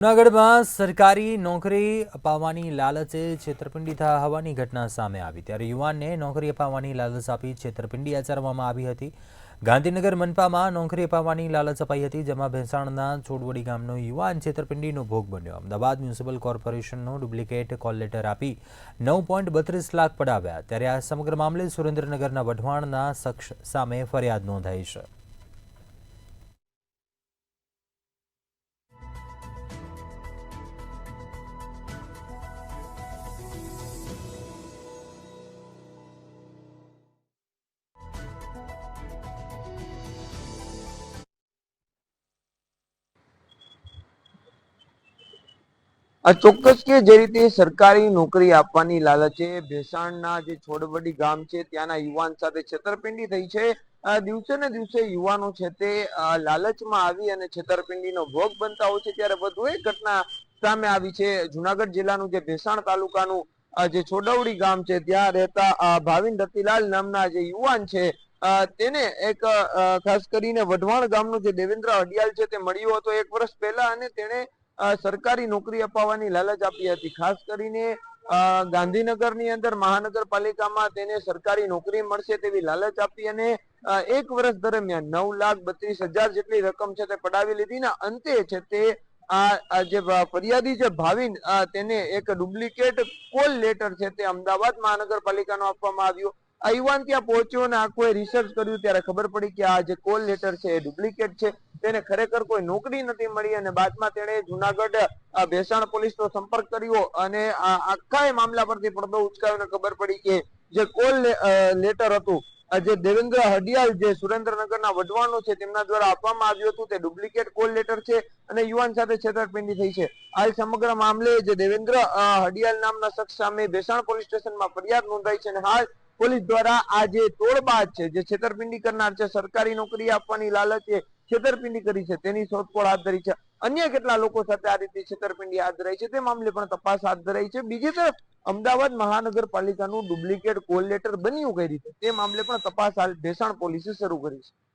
જૂનાગઢમાં સરકારી નોકરી અપાવવાની લાલચે છેતરપિંડી થયા હોવાની ઘટના સામે આવી ત્યારે યુવાનને નોકરી અપાવવાની લાલચ આપી છેતરપિંડી આચરવામાં આવી હતી। ગાંધીનગર મનપામાં નોકરી અપાવવાની લાલચ અપાઈ હતી, જેમાં ભેંસાણના છોડવડી ગામનો યુવાન છેતરપિંડીનો ભોગ બન્યો। અમદાવાદ મ્યુનિસિપલ કોર્પોરેશનનો ડુપ્લિકેટ કોલ લેટર આપી 9.32 લાખ પડાવ્યા ત્યારે આ સમગ્ર મામલે સુરેન્દ્રનગરના વઢવાણના શખ્સ સામે ફરિયાદ નોંધાઈ છે। આ ચોક્કસ કે જે રીતે સરકારી નોકરી આપવાની લાલચે ભેસાણના જે છોડવડી ગામ છે ત્યાંના યુવાન સાથે છેતરપિંડી થઈ છે। દિવસે ને દિવસે યુવાનો છે તે લાલચમાં આવી અને છેતરપિંડીનો ભોગ બનતા હોય છે, ત્યારે વધુ એક ઘટના સામે આવી છે। જુનાગઢ જિલ્લાનું જે ભેસાણ તાલુકાનું જે છોડવડી ગામ છે ત્યાં રહેતા ભાવિન રતિલાલ નામના જે યુવાન છે તેને એક ખાસ કરીને વઢવાણ ગામનો જે દેવેન્દ્ર હડિયાલ છે તે મળ્યો હતો 1 વર્ષ પહેલા, અને તેને સરકારી નોકરી અપાવવાની લાલચ આપી હતી। ખાસ કરીને ગાંધીનગરની અંદર મહાનગરપાલિકામાં તેને સરકારી નોકરી મળશે તેવી લાલચ આપી અને 1 વર્ષ દરમિયાન 9,32,000 જેટલી રકમ છે તે પડાવી લીધી ને અંતે છે તે આ જે ફરિયાદી છે ભાવિન તેને એક ડુપ્લિકેટ કોલ લેટર છે તે અમદાવાદ મહાનગરપાલિકાનો આપવામાં આવ્યો। આ યુવાન ત્યાં પહોંચ્યો અને આખું રિસર્ચ કર્યું ત્યારે ખબર પડી કે આ જે કોલ લેટર છે એ ડુપ્લિકેટ છે, તેને ખરેખર કોઈ નોકરી નથી મળી અને બાદમાં તેણે જુનાગઢ ભેસાણ પોલીસનો સંપર્ક કર્યો અને આખા મામલા પરથી પડદો ઉચકાવીને ખબર પડી કે જે કોલ લેટર હતું જે દેવેન્દ્ર હડિયાલ જે સુરેન્દ્રનગરના વઢવાણનો છે તેમના દ્વારા આપવામાં આવ્યું હતું તે ડુપ્લિકેટ કોલ લેટર છે અને યુવાન સાથે છેતરપિંડી થઈ છે। આ સમગ્ર મામલે જે દેવેન્દ્ર હડિયાલ નામના શખ્સ સામે ભેસાણ પોલીસ સ્ટેશનમાં ફરિયાદ નોંધાઈ છે અને હાલ પોલીસ દ્વારા આ જે તોડબાજ છે, જે છેતરપિંડી કરનાર છે, સરકારી નોકરી આપવાની લાલચે છેતરપિંડી કરી છે તેની શોધખોળ હાથ ધરી છે। અન્ય કેટલા લોકો સાથે આ રીતે છેતરપિંડી હાથ ધરાઈ છે તે મામલે પણ તપાસ હાથ ધરાઈ છે। બીજી તરફ અમદાવાદ મહાનગરપાલિકાનું ડુપ્લિકેટ કોલ લેટર બન્યું કઈ રીતે તે મામલે પણ તપાસ હાલ ભેસાણ પોલીસે શરૂ કરી છે।